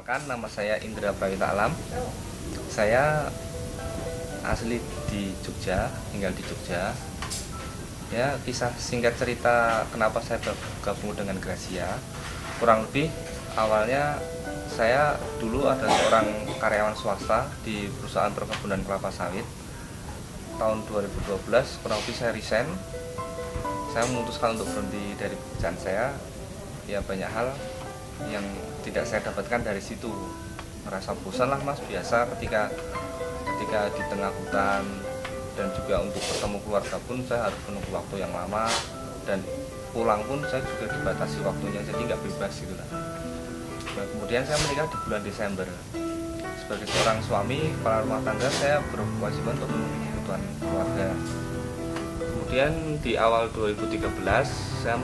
Perkenalkan, nama saya Indra Prawita Alam. Saya asli di Jogja, tinggal di Jogja. Ya, kisah singkat cerita kenapa saya bergabung dengan Gracia. Kurang lebih awalnya saya dulu adalah seorang karyawan swasta di perusahaan perkebunan kelapa sawit. Tahun 2012 kurang lebih saya resign. Saya memutuskan untuk berhenti dari pekerjaan saya. Ya, banyak hal yang tidak saya dapatkan dari situ. Merasa bosan lah mas, biasa ketika di tengah hutan, dan juga untuk bertemu keluarga pun saya harus menunggu waktu yang lama, dan pulang pun saya juga dibatasi waktunya, jadi nggak bebas gitu lah. Nah, kemudian saya menikah di bulan Desember. Sebagai seorang suami kepala rumah tangga, saya berkewajiban untuk memenuhi kebutuhan keluarga. Kemudian di awal 2013 saya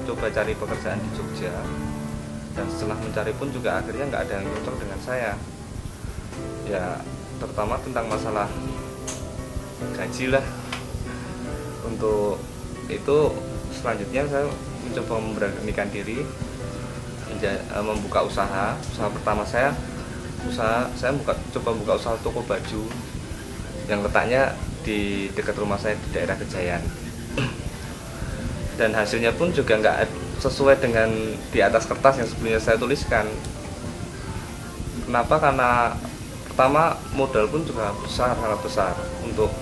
coba cari pekerjaan di Jogja, dan setelah mencari pun juga akhirnya nggak ada yang cocok dengan saya. Ya, terutama tentang masalah gaji lah. Untuk itu selanjutnya saya mencoba memberanikan diri, membuka usaha. Usaha pertama saya coba buka usaha toko baju yang letaknya di dekat rumah saya di daerah Kejayaan. Dan hasilnya pun juga nggak sesuai dengan di atas kertas yang sebelumnya saya tuliskan. Kenapa? Karena pertama modal pun juga sangat besar. Untuk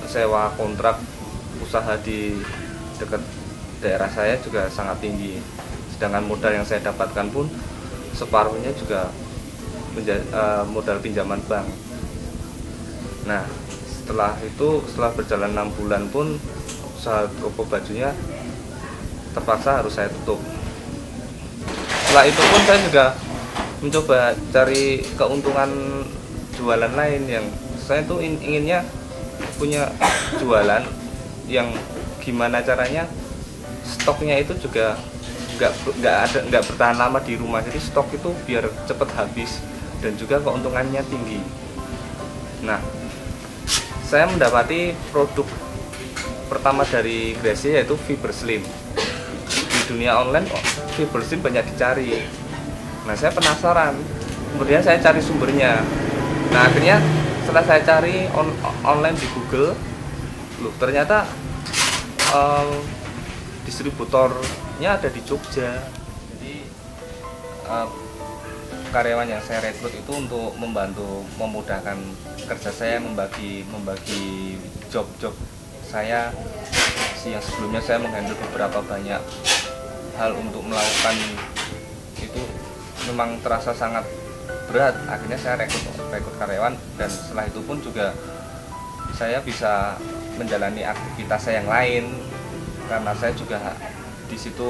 sewa kontrak usaha di dekat daerah saya juga sangat tinggi. Sedangkan modal yang saya dapatkan pun separuhnya juga modal pinjaman bank. Nah, setelah berjalan 6 bulan pun usaha toko bajunya terpaksa harus saya tutup. Setelah itu pun saya juga mencoba cari keuntungan jualan lain. Yang saya tuh inginnya punya jualan yang gimana caranya stoknya itu juga nggak bertahan lama di rumah, jadi stok itu biar cepat habis dan juga keuntungannya tinggi. Nah, saya mendapati produk pertama dari Gracia yaitu Fiber Slim. Di dunia online Fiber Slim banyak dicari. Nah, saya penasaran. Kemudian saya cari sumbernya. Nah, akhirnya setelah saya cari online di Google, ternyata distributornya ada di Jogja. Jadi karyawan yang saya rekrut itu untuk memudahkan kerja saya, membagi job saya. Yang sebelumnya saya menghandle beberapa banyak hal untuk melakukan itu, memang terasa sangat berat. Akhirnya saya rekrut karyawan, dan setelah itu pun juga saya bisa menjalani aktivitas saya yang lain, karena saya juga di situ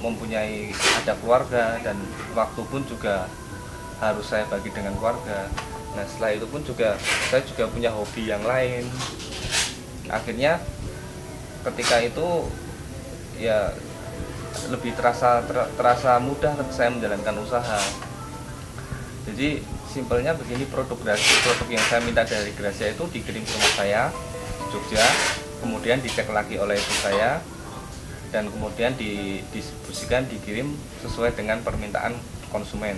mempunyai ada keluarga, dan waktu pun juga harus saya bagi dengan keluarga. Nah, setelah itu pun juga saya juga punya hobi yang lain. Akhirnya ketika itu ya lebih terasa mudah saya menjalankan usaha. Jadi simpelnya begini, produk yang saya minta dari Gracia itu dikirim ke rumah saya di Jogja, kemudian dicek lagi oleh ibu saya, dan kemudian didistribusikan, dikirim sesuai dengan permintaan konsumen.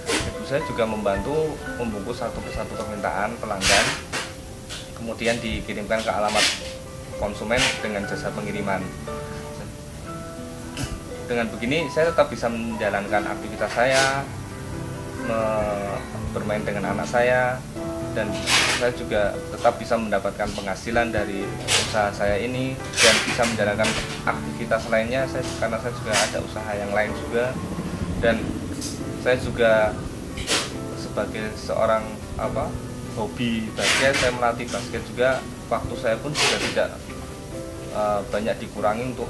Ibu saya juga membantu membungkus satu persatu permintaan pelanggan, kemudian dikirimkan ke alamat konsumen dengan jasa pengiriman. Dengan begini saya tetap bisa menjalankan aktivitas saya, bermain dengan anak saya, dan saya juga tetap bisa mendapatkan penghasilan dari usaha saya ini, dan bisa menjalankan aktivitas lainnya. Karena saya juga ada usaha yang lain juga, dan saya juga sebagai seorang hobi basket, saya melatih basket juga. Waktu saya pun juga tidak banyak dikurangi untuk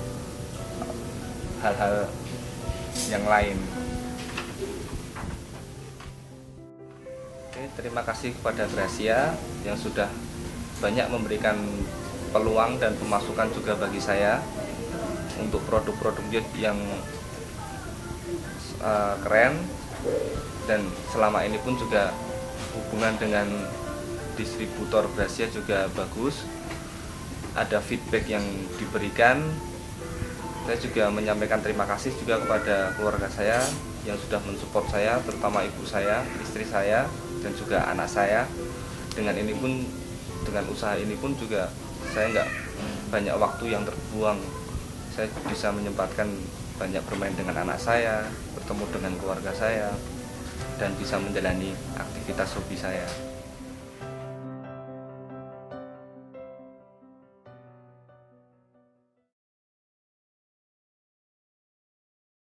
hal-hal yang lain. Oke, terima kasih kepada Gracia yang sudah banyak memberikan peluang dan pemasukan juga bagi saya untuk produk-produk yang keren, dan selama ini pun juga hubungan dengan distributor Gracia juga bagus, ada feedback yang diberikan. Saya juga menyampaikan terima kasih juga kepada keluarga saya yang sudah mensupport saya, terutama ibu saya, istri saya, dan juga anak saya. Dengan usaha ini pun juga saya nggak banyak waktu yang terbuang. Saya bisa menyempatkan banyak bermain dengan anak saya, bertemu dengan keluarga saya, dan bisa menjalani aktivitas hobi saya.